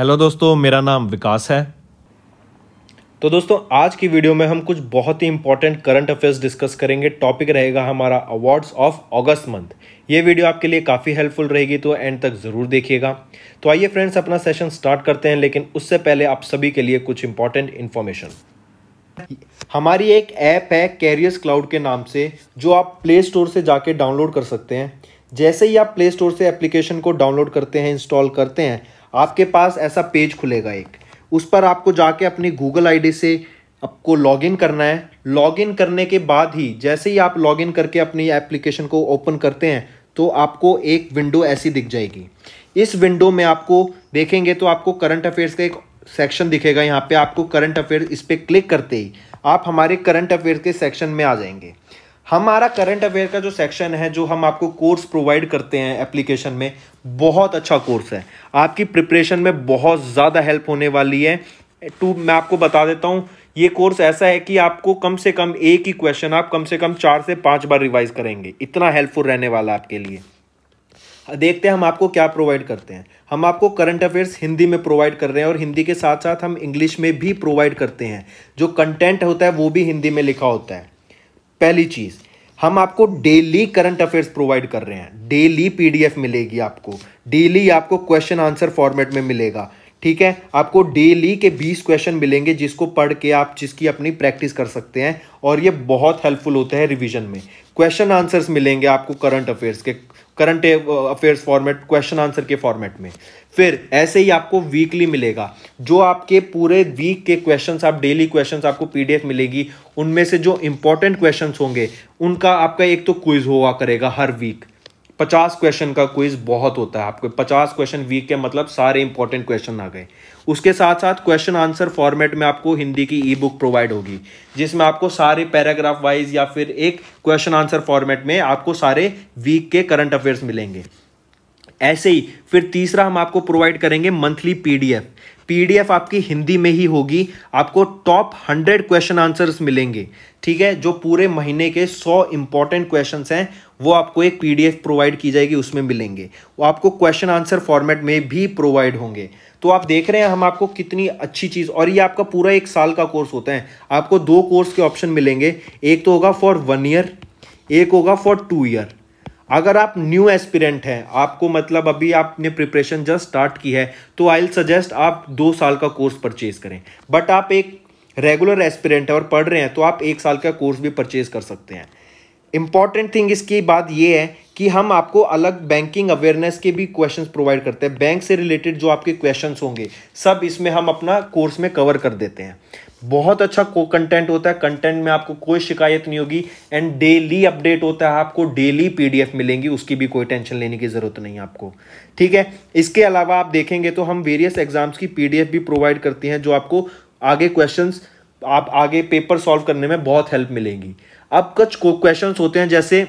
Hello दोस्तों, मेरा नाम विकास है। तो दोस्तों, आज की वीडियो में हम कुछ बहुत ही इंपॉर्टेंट करंट अफेयर्स डिस्कस करेंगे। टॉपिक रहेगा हमारा अवार्ड्स ऑफ अगस्त मंथ। ये वीडियो आपके लिए काफ़ी हेल्पफुल रहेगी, तो एंड तक ज़रूर देखिएगा। तो आइए फ्रेंड्स, अपना सेशन स्टार्ट करते हैं, लेकिन उससे पहले आप सभी के लिए कुछ इंपॉर्टेंट इन्फॉर्मेशन। हमारी एक ऐप है कैरियर्स क्लाउड के नाम से, जो आप प्ले स्टोर से जाके डाउनलोड कर सकते हैं। जैसे ही आप प्ले स्टोर से एप्लीकेशन को डाउनलोड करते हैं, इंस्टॉल करते हैं, आपके पास ऐसा पेज खुलेगा एक। उस पर आपको जाके अपनी गूगल आईडी से आपको लॉगिन करना है। लॉगिन करने के बाद ही जैसे ही आप लॉगिन करके अपनी एप्लीकेशन को ओपन करते हैं, तो आपको एक विंडो ऐसी दिख जाएगी। इस विंडो में आपको देखेंगे तो आपको करंट अफेयर्स का एक सेक्शन दिखेगा। यहाँ पे आपको करंट अफेयर, इस पर क्लिक करते ही आप हमारे करंट अफेयर के सेक्शन में आ जाएंगे। हमारा करंट अफेयर का जो सेक्शन है, जो हम आपको कोर्स प्रोवाइड करते हैं एप्लीकेशन में, बहुत अच्छा कोर्स है। आपकी प्रिपरेशन में बहुत ज़्यादा हेल्प होने वाली है। मैं आपको बता देता हूँ, ये कोर्स ऐसा है कि आपको कम से कम एक ही क्वेश्चन आप कम से कम 4 से 5 बार रिवाइज करेंगे। इतना हेल्पफुल रहने वाला है आपके लिए। देखते हैं हम आपको क्या प्रोवाइड करते हैं। हम आपको करंट अफेयर्स हिंदी में प्रोवाइड कर रहे हैं, और हिंदी के साथ साथ हम इंग्लिश में भी प्रोवाइड करते हैं। जो कंटेंट होता है वो भी हिंदी में लिखा होता है। पहली चीज़, हम आपको डेली करंट अफेयर्स प्रोवाइड कर रहे हैं। डेली पीडीएफ मिलेगी आपको, डेली आपको क्वेश्चन आंसर फॉर्मेट में मिलेगा। ठीक है, आपको डेली के 20 क्वेश्चन मिलेंगे, जिसको पढ़ के आप जिसकी अपनी प्रैक्टिस कर सकते हैं, और ये बहुत हेल्पफुल होता है रिवीजन में। क्वेश्चन आंसर्स मिलेंगे आपको current affairs format, question answer के फॉर्मेट में। फिर ऐसे ही आपको वीकली मिलेगा, जो आपके पूरे वीक के क्वेश्चंस, आप डेली क्वेश्चंस आपको पीडीएफ मिलेगी। उनमें से जो इंपॉर्टेंट क्वेश्चंस होंगे, उनका आपका एक तो क्विज हुआ करेगा हर वीक। 50 क्वेश्चन का क्विज बहुत होता है। आपको 50 क्वेश्चन वीक के मतलब सारे इंपॉर्टेंट क्वेश्चन आ गए। उसके साथ साथ क्वेश्चन आंसर फॉर्मेट में आपको हिंदी की ई बुक प्रोवाइड होगी, जिसमें आपको सारे पैराग्राफ वाइज या फिर एक क्वेश्चन आंसर फॉर्मेट में आपको सारे वीक के करंट अफेयर्स मिलेंगे। ऐसे ही फिर तीसरा हम आपको प्रोवाइड करेंगे मंथली पीडीएफ। पीडीएफ आपकी हिंदी में ही होगी। आपको टॉप 100 क्वेश्चन आंसर्स मिलेंगे। ठीक है, जो पूरे महीने के 100 इंपॉर्टेंट क्वेश्चंस हैं, वो आपको एक पीडीएफ प्रोवाइड की जाएगी, उसमें मिलेंगे। वो आपको क्वेश्चन आंसर फॉर्मेट में भी प्रोवाइड होंगे। तो आप देख रहे हैं हम आपको कितनी अच्छी चीज़, और ये आपका पूरा 1 साल का कोर्स होता है। आपको 2 कोर्स के ऑप्शन मिलेंगे, एक तो होगा फॉर 1 ईयर, एक होगा फॉर 2 ईयर। अगर आप न्यू एस्पिरेंट हैं, आपको मतलब अभी आपने प्रिपरेशन जस्ट स्टार्ट की है, तो आई विल सजेस्ट आप 2 साल का कोर्स परचेज करें। बट आप एक रेगुलर एस्पिरेंट है और पढ़ रहे हैं, तो आप 1 साल का कोर्स भी परचेज कर सकते हैं। इंपॉर्टेंट थिंग इसकी बात यह है कि हम आपको अलग बैंकिंग अवेयरनेस के भी क्वेश्चंस प्रोवाइड करते हैं। बैंक से रिलेटेड जो आपके क्वेश्चंस होंगे, सब इसमें हम अपना कोर्स में कवर कर देते हैं। बहुत अच्छा कंटेंट होता है। कंटेंट में आपको कोई शिकायत नहीं होगी, एंड डेली अपडेट होता है। आपको डेली पीडीएफ मिलेंगी, उसकी भी कोई टेंशन लेने की जरूरत नहीं है आपको। ठीक है, इसके अलावा आप देखेंगे तो हम वेरियस एग्जाम्स की पीडीएफ भी प्रोवाइड करती हैं, जो आपको आगे क्वेश्चंस, आप आगे पेपर सॉल्व करने में बहुत हेल्प मिलेगी। अब कुछ क्वेश्चंस होते हैं, जैसे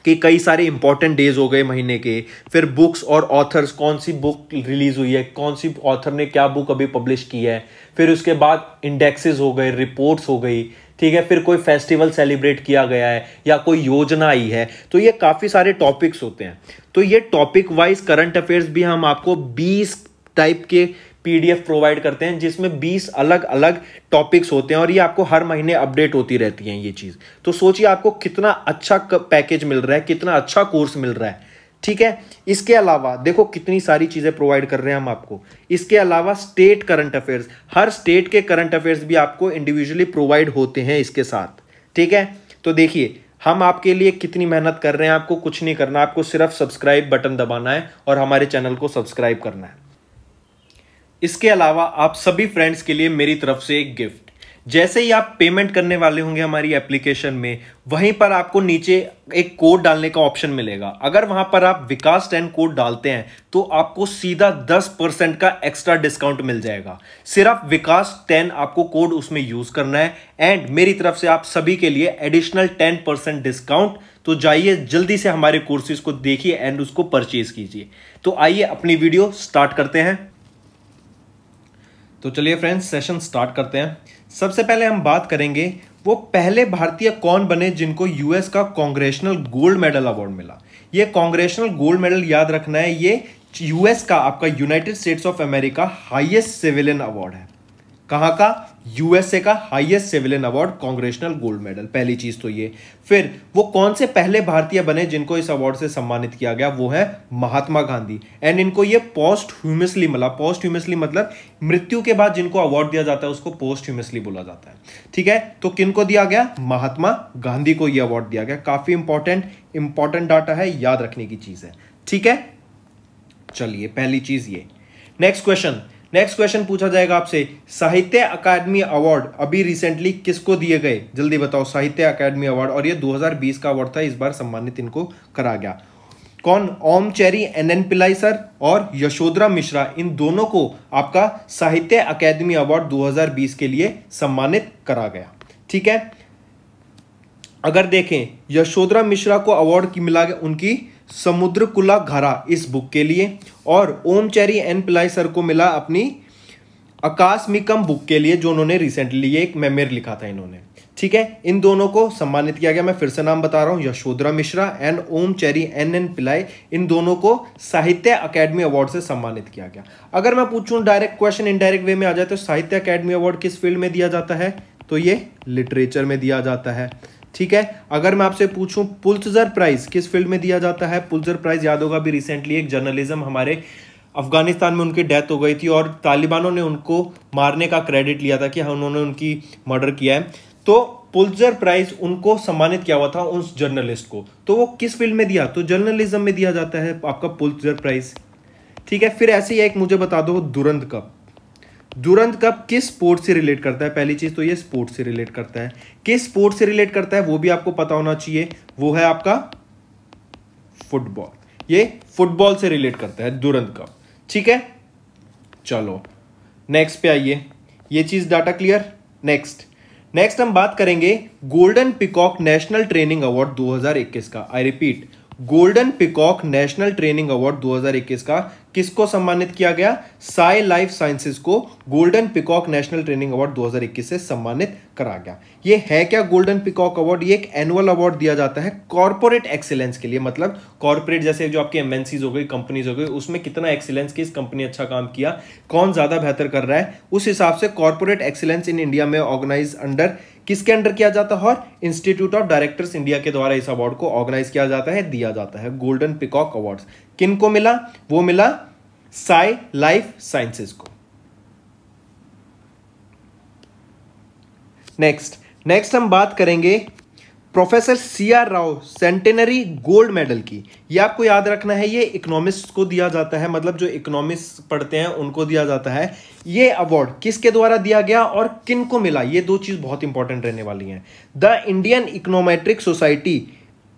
कि कई सारे इंपॉर्टेंट डेज हो गए महीने के, फिर बुक्स और ऑथर्स, कौन सी बुक रिलीज हुई है, कौन सी ऑथर ने क्या बुक अभी पब्लिश की है, फिर उसके बाद इंडेक्सेस हो गए, रिपोर्ट्स हो गई। ठीक है, फिर कोई फेस्टिवल सेलिब्रेट किया गया है या कोई योजना आई है। तो ये काफ़ी सारे टॉपिक्स होते हैं। तो ये टॉपिक वाइज करंट अफेयर्स भी हम आपको 20 टाइप के पीडीएफ प्रोवाइड करते हैं, जिसमें 20 अलग अलग टॉपिक्स होते हैं, और ये आपको हर महीने अपडेट होती रहती हैं ये चीज़। तो सोचिए आपको कितना अच्छा पैकेज मिल रहा है, कितना अच्छा कोर्स मिल रहा है। ठीक है, इसके अलावा देखो कितनी सारी चीज़ें प्रोवाइड कर रहे हैं हम आपको। इसके अलावा स्टेट करंट अफेयर्स, हर स्टेट के करंट अफेयर्स भी आपको इंडिविजुअली प्रोवाइड होते हैं इसके साथ। ठीक है, तो देखिए हम आपके लिए कितनी मेहनत कर रहे हैं। आपको कुछ नहीं करना, आपको सिर्फ सब्सक्राइब बटन दबाना है और हमारे चैनल को सब्सक्राइब करना है। इसके अलावा आप सभी फ्रेंड्स के लिए मेरी तरफ से एक गिफ्ट। जैसे ही आप पेमेंट करने वाले होंगे हमारी एप्लीकेशन में, वहीं पर आपको नीचे एक कोड डालने का ऑप्शन मिलेगा। अगर वहां पर आप विकास 10 कोड डालते हैं, तो आपको सीधा 10% का एक्स्ट्रा डिस्काउंट मिल जाएगा। सिर्फ विकास 10 आपको कोड उसमें यूज करना है, एंड मेरी तरफ से आप सभी के लिए एडिशनल 10% डिस्काउंट। तो जाइए जल्दी से हमारे कोर्सेज को देखिए एंड उसको परचेज कीजिए। तो आइए अपनी वीडियो स्टार्ट करते हैं। तो चलिए फ्रेंड्स, सेशन स्टार्ट करते हैं। सबसे पहले हम बात करेंगे वो पहले भारतीय कौन बने जिनको यूएस का कांग्रेशनल गोल्ड मेडल अवार्ड मिला। ये कांग्रेशनल गोल्ड मेडल याद रखना है, ये यूएस का, आपका United states of America highest civilian award है। कहां का? यूएसए का highest civilian award, congressional gold medal. पहली चीज तो ये। फिर वो कौन से पहले भारतीय बने जिनको इस अवार्ड से सम्मानित किया गया? वो है महात्मा गांधी। एंड इनको ये पोस्ट ह्यूमसली मिला। पोस्ट ह्यूमसली मतलब मृत्यु के बाद जिनको अवार्ड दिया जाता है उसको पोस्ट ह्यूमसली बोला जाता है। ठीक है, तो किनको दिया गया? महात्मा गांधी को यह अवार्ड दिया गया। काफी इंपॉर्टेंट डाटा है, याद रखने की चीज है। ठीक है, चलिए पहली चीज ये। नेक्स्ट क्वेश्चन पूछा जाएगा आपसे, साहित्य अकादमी अवार्ड अभी रिसेंटली किसको दिए गए? जल्दी बताओ। साहित्य अकादमी अवार्ड, और ये 2020 का अवार्ड था, इस बार सम्मानित इनको करा गया। कौन? ओम चेरी एन पिल्लाई सर और यशोधरा मिश्रा, इन दोनों को आपका साहित्य अकादमी अवार्ड 2020 के लिए सम्मानित करा गया। ठीक है, अगर देखें यशोधरा मिश्रा को अवार्ड की मिला गया उनकी समुद्रकुला घरा इस बुक के लिए, और ओम चेरी एन पिल्लाई सर को मिला अपनी आकाशमिकम बुक के लिए, जो उन्होंने रिसेंटली एक मेमोर लिखा था इन्होंने। ठीक है, इन दोनों को सम्मानित किया गया। मैं फिर से नाम बता रहा हूं, Yashodhara Mishra and Omchery N Pillai, इन दोनों को साहित्य अकादमी अवार्ड से सम्मानित किया गया। अगर मैं पूछूं डायरेक्ट क्वेश्चन इनडायरेक्ट वे में आ जाए तो साहित्य अकादमी अवार्ड किस फील्ड में दिया जाता है? तो ये लिटरेचर में दिया जाता है। ठीक है, अगर मैं आपसे पूछूं पुलित्जर प्राइज किस फील्ड में दिया जाता है? पुलित्जर प्राइज याद होगा, अभी रिसेंटली एक जर्नलिज्म हमारे अफगानिस्तान में उनकी डेथ हो गई थी और तालिबानों ने उनको मारने का क्रेडिट लिया था कि हाँ उन्होंने उनकी मर्डर किया है, तो पुलित्जर प्राइज उनको सम्मानित किया हुआ था उस जर्नलिस्ट को। तो वो किस फील्ड में दिया? तो जर्नलिज्म में दिया जाता है आपका पुलित्जर प्राइज। ठीक है, फिर ऐसे ही एक मुझे बता दो, दुरंत कप। दुरंत कप किस स्पोर्ट से रिलेट करता है? पहली चीज तो ये स्पोर्ट से रिलेट करता है। किस स्पोर्ट से रिलेट करता है वो भी आपको पता होना चाहिए, वो है आपका फुटबॉल। ये फुटबॉल से रिलेट करता है दुरंत कप। ठीक है, चलो नेक्स्ट पे आइए। ये चीज डाटा क्लियर। नेक्स्ट हम बात करेंगे golden peacock national training award 2021 का। I repeat, golden peacock national training award 2021 का किसको सम्मानित किया गया? साई लाइफ साइंसेज को golden peacock national training award 2021 से सम्मानित करा गया। ये है क्या गोल्डन पिकॉक अवार्ड? ये एक एनुअल अवार्ड दिया जाता है कॉर्पोरेट एक्सीलेंस के लिए। मतलब कॉर्पोरेट जैसे जो आपकी एमएनसीज हो गई, कंपनीज हो गई, उसमें कितना एक्सीलेंस, किस कंपनी अच्छा काम किया, कौन ज्यादा बेहतर कर रहा है, उस हिसाब से कॉर्पोरेट एक्सीलेंस इन इंडिया में ऑर्गेनाइज अंडर किसके अंडर किया जाता है? और इंस्टीट्यूट ऑफ डायरेक्टर्स इंडिया के द्वारा इस अवार्ड को ऑर्गेनाइज किया जाता है, दिया जाता है। गोल्डन पिकॉक अवार्ड्स किनको मिला? वो मिला साई लाइफ साइंसेज को। नेक्स्ट हम बात करेंगे professor CR Rao centenary gold medal की। ये आपको याद रखना है, ये इकोनॉमिस्ट को दिया जाता है, मतलब जो इकोनॉमिस्ट पढ़ते हैं उनको दिया जाता है। ये अवार्ड किसके द्वारा दिया गया और किन को मिला? ये दो चीज बहुत इंपॉर्टेंट रहने वाली हैं। The Indian econometric society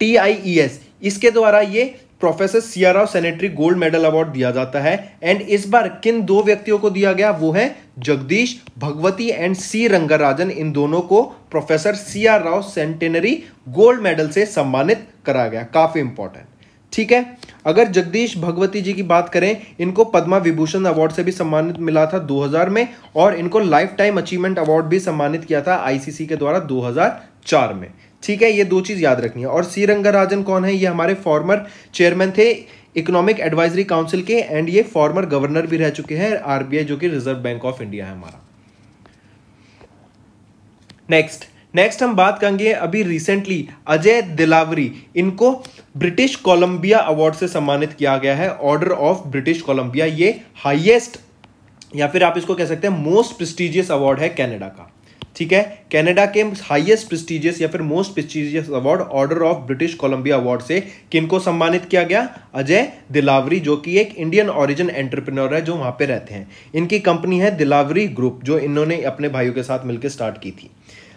TIES, इसके द्वारा ये professor CR Rao sanitary gold medal award दिया जाता है। एंड इस बार किन दो व्यक्तियों को दिया गया? वो है जगदीश भगवती एंड सी रंगराजन। इन दोनों को professor CR Rao centenary gold medal से सम्मानित करा गया। काफी इंपॉर्टेंट। ठीक है, अगर जगदीश भगवती जी की बात करें, इनको पद्मा विभूषण अवार्ड से भी सम्मानित मिला था 2000 में, और इनको लाइफ टाइम अचीवमेंट अवार्ड भी सम्मानित किया था ICC के द्वारा 2004 में। ठीक है, ये दो चीज याद रखनी है। और सी रंगराजन कौन है? ये हमारे फॉर्मर चेयरमैन थे इकोनॉमिक एडवाइजरी काउंसिल के, एंड ये फॉर्मर गवर्नर भी रह चुके हैं RBI, जो कि रिजर्व बैंक ऑफ इंडिया है हमारा। नेक्स्ट हम बात करेंगे अभी रिसेंटली अजय दिलावरी, इनको ब्रिटिश कोलंबिया अवार्ड से सम्मानित किया गया है। ऑर्डर ऑफ ब्रिटिश कोलंबिया, ये हाईएस्ट या फिर आप इसको कह सकते हैं मोस्ट प्रेस्टिजियस अवार्ड है कनाडा का। ठीक है, कनाडा के हाईएस्ट प्रेस्टिजियस या फिर most prestigious award order of British Columbia award से किनको सम्मानित किया गया? अजय दिलावरी, जो कि एक इंडियन ओरिजिन एंटरप्रेन्योर है जो वहां पे रहते हैं। इनकी कंपनी है दिलावरी ग्रुप, जो इन्होंने अपने भाइयों के साथ मिलकर स्टार्ट की थी।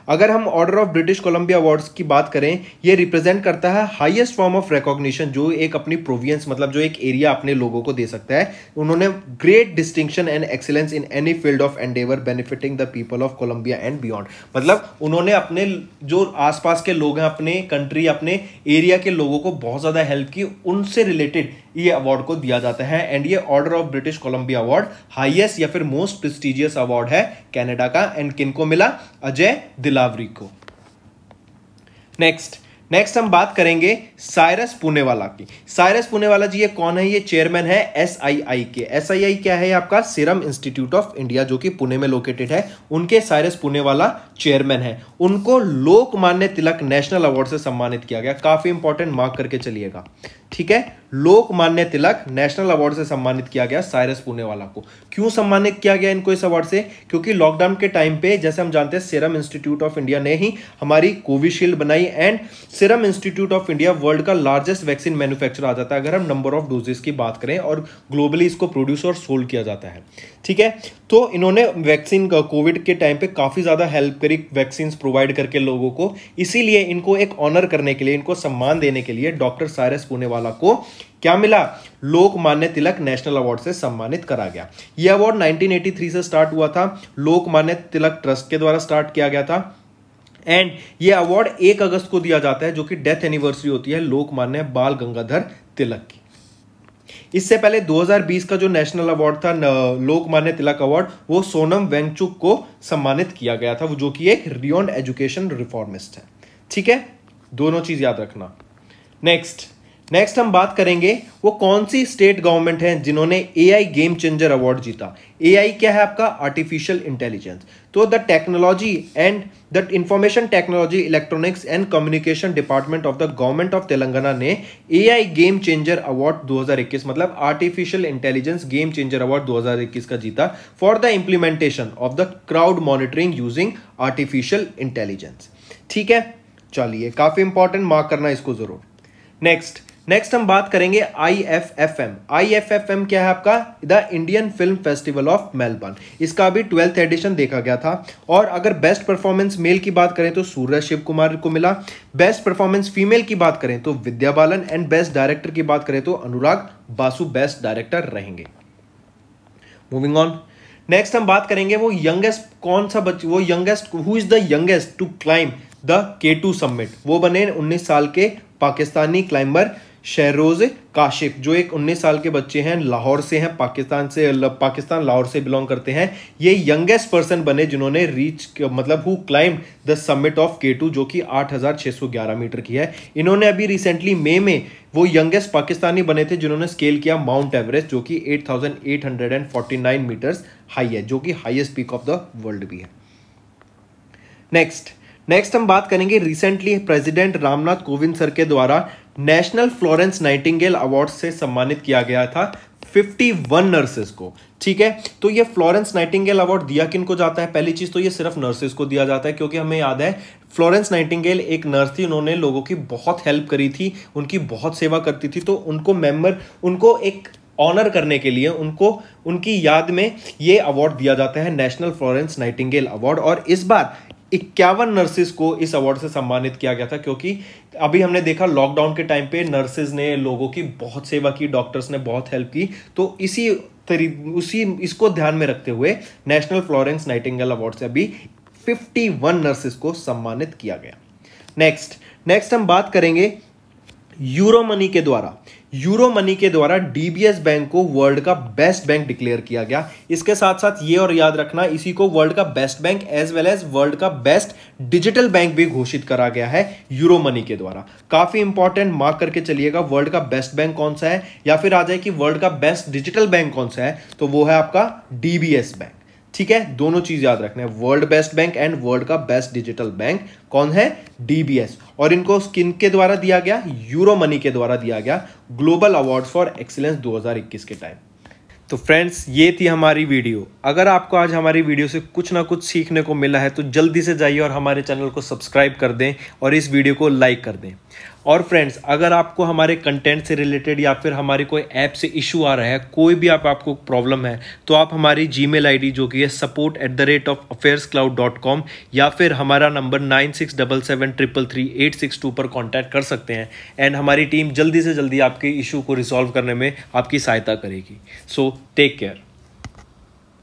अगर हम order of British Columbia awards की बात करें, ये रिप्रेजेंट करता है हाईएस्ट फॉर्म ऑफ रिकॉग्निशन, जो एक अपनी प्रोविंस मतलब जो एक एरिया अपने लोगों को दे सकता है। उन्होंने great distinction and excellence in any field of endeavour benefiting the people of Colombia and beyond, मतलब उन्होंने अपने जो आसपास के लोग हैं, अपने कंट्री, अपने एरिया के लोगों को बहुत ज्यादा हेल्प की, उनसे रिलेटेड ये अवार्ड को दिया जाता है। एंड ये order of British Columbia award highest या फिर मोस्ट प्रेस्टिजियस अवार्ड है कनाडा का। एंड किनको मिला? अजय दिलावरी को। नेक्स्ट हम बात करेंगे साइरस पूनेवाला की। साइरस पूनेवाला जी ये कौन है? ये चेयरमैन है SII के। SII क्या है? आपका सीरम इंस्टीट्यूट ऑफ इंडिया जो कि पुणे में लोकेटेड है, उनके साइरस पूनेवाला चेयरमैन है। उनको लोकमान्य तिलक नेशनल अवार्ड से सम्मानित किया गया। काफी इंपॉर्टेंट, मार्क करके चलिएगा, ठीक है। लोकमान्य तिलक नेशनल अवार्ड से सम्मानित किया गया साइरस पूनेवाला को। क्यों सम्मानित किया गया इनको इस अवार्ड से? क्योंकि लॉकडाउन के टाइम पे जैसे हम जानते हैं सीरम इंस्टीट्यूट ऑफ इंडिया ने ही हमारी कोविशील्ड बनाई, and serum institute of India world का लार्जेस्ट वैक्सीन मैन्युफैक्चर आ जाता है अगर हम नंबर ऑफ डोजेस की बात करें, और ग्लोबली इसको प्रोड्यूस और सोल्ड किया जाता है, ठीक है। तो इन्होंने वैक्सीन कोविड के टाइम पे काफी ज्यादा हेल्प करी वैक्सीन प्रोवाइड करके लोगों को, इसीलिए इनको एक ऑनर करने के लिए, इनको सम्मान देने के लिए डॉक्टर साइरस पूनेवाला को क्या मिला? लोकमान्य तिलक नेशनल अवार्ड से सम्मानित करा गया। यह अवार्ड 1983 से स्टार्ट हुआ था, लोकमान्य तिलक ट्रस्ट के द्वारा स्टार्ट किया गया था, एंड ये अवार्ड 1 अगस्त को दिया जाता है जो कि डेथ एनिवर्सरी होती है लोकमान्य बाल गंगाधर तिलक की। इससे पहले 2020 का जो नेशनल अवार्ड था लोकमान्य तिलक अवार्ड, वो सोनम वेंगचुक को सम्मानित किया गया था, वो जो कि एक रिनोन्ड एजुकेशन रिफॉर्मिस्ट है, ठीक है। दोनों चीज याद रखना। नेक्स्ट हम बात करेंगे वो कौन सी स्टेट गवर्नमेंट है जिन्होंने AI गेम चेंजर अवार्ड जीता। AI क्या है? आपका आर्टिफिशियल इंटेलिजेंस। तो the technology and the information technology electronics and communication department of the government of Telangana ने AI गेम चेंजर अवार्ड 2021 मतलब artificial intelligence game changer award 2021 का जीता for the implementation of the crowd monitoring using artificial intelligence, ठीक है। चलिए, काफी important, mark करना इसको जरूर। नेक्स्ट हम बात करेंगे IFFM। IFFM क्या है? आपका the Indian film festival of Melbourne. इसका अभी 12th एडिशन देखा गया था, और अगर बेस्ट परफॉर्मेंस मेल की बात करें तो सूर्य शिव कुमार को मिला, बेस्ट परफॉर्मेंस फीमेल की बात करें तो Vidya Balan, and best director की बात करें तो अनुराग बासु बेस्ट डायरेक्टर रहेंगे। मूविंग ऑन, नेक्स्ट हम बात करेंगे वो यंगेस्ट कौन सा बच्चा, वो youngest who is the youngest to climb the K2 समिट। वो बने 19 साल के पाकिस्तानी क्लाइंबर शहरोज काशिफ, जो एक 19 साल के बच्चे हैं, लाहौर से हैं, पाकिस्तान लाहौर से बिलोंग करते हैं। ये यंगेस्ट पर्सन बने जिन्होंने मतलब who climb the summit of K2 जो कि 8611 मीटर की है। इन्होंने अभी रिसेंटली मई में वो यंगेस्ट पाकिस्तानी बने थे जिन्होंने स्केल किया माउंट एवरेस्ट जो कि 8849 मीटर्स हाई है, जो कि highest peak of the world भी है। नेक्स्ट हम बात करेंगे recently president Ramnath Kovind sir के द्वारा नेशनल फ्लोरेंस नाइटिंगेल अवार्ड से सम्मानित किया गया था 51 नर्सेस को, ठीक है। तो ये फ्लोरेंस नाइटिंगेल अवार्ड दिया किनको जाता है? पहली चीज तो ये सिर्फ नर्सेस को दिया जाता है, क्योंकि हमें याद है फ्लोरेंस नाइटिंगेल एक नर्स थी, उन्होंने लोगों की बहुत हेल्प करी थी, उनकी बहुत सेवा करती थी। तो उनको एक ऑनर करने के लिए उनकी याद में ये अवार्ड दिया जाता है, नेशनल फ्लोरेंस नाइटिंगेल अवार्ड। और इस बार 51 नर्सेस को इस अवार्ड से सम्मानित किया गया था, क्योंकि अभी हमने देखा लॉकडाउन के टाइम पे नर्सेज ने लोगों की बहुत सेवा की, डॉक्टर्स ने बहुत हेल्प की। तो इसको ध्यान में रखते हुए नेशनल फ्लोरेंस नाइटिंगेल अवार्ड से अभी 51 नर्सेस को सम्मानित किया गया। नेक्स्ट हम बात करेंगे यूरो मनी के द्वारा डीबीएस बैंक को वर्ल्ड का बेस्ट बैंक डिक्लेयर किया गया। इसके साथ साथ ये और याद रखना, इसी को वर्ल्ड का best bank as well as world का बेस्ट डिजिटल बैंक भी घोषित करा गया है यूरो मनी के द्वारा। काफी इंपॉर्टेंट, मार्क करके चलिएगा। वर्ल्ड का बेस्ट बैंक कौन सा है, या फिर आ जाए कि वर्ल्ड का बेस्ट डिजिटल बैंक कौन सा है, तो वो है आपका डीबीएस बैंक, ठीक है। दोनों चीज याद रखना है, world best bank and world का बेस्ट डिजिटल बैंक कौन है? डीबीएस। और इनको किन के द्वारा दिया गया? यूरो मनी के द्वारा दिया गया ग्लोबल अवार्ड फॉर एक्सीलेंस 2021 के टाइम। तो फ्रेंड्स, ये थी हमारी वीडियो। अगर आपको आज हमारी वीडियो से कुछ ना कुछ सीखने को मिला है तो जल्दी से जाइए और हमारे चैनल को सब्सक्राइब कर दें और इस वीडियो को लाइक कर दें। और फ्रेंड्स, अगर आपको हमारे कंटेंट से रिलेटेड या फिर हमारी कोई ऐप से इशू आ रहा है, कोई भी आपको प्रॉब्लम है, तो आप हमारी जीमेल आईडी जो कि है support@affairscloud.com या फिर हमारा नंबर 9677333862 पर कॉन्टैक्ट कर सकते हैं, एंड हमारी टीम जल्दी से जल्दी आपके इशू को रिजॉल्व करने में आपकी सहायता करेगी। So take care.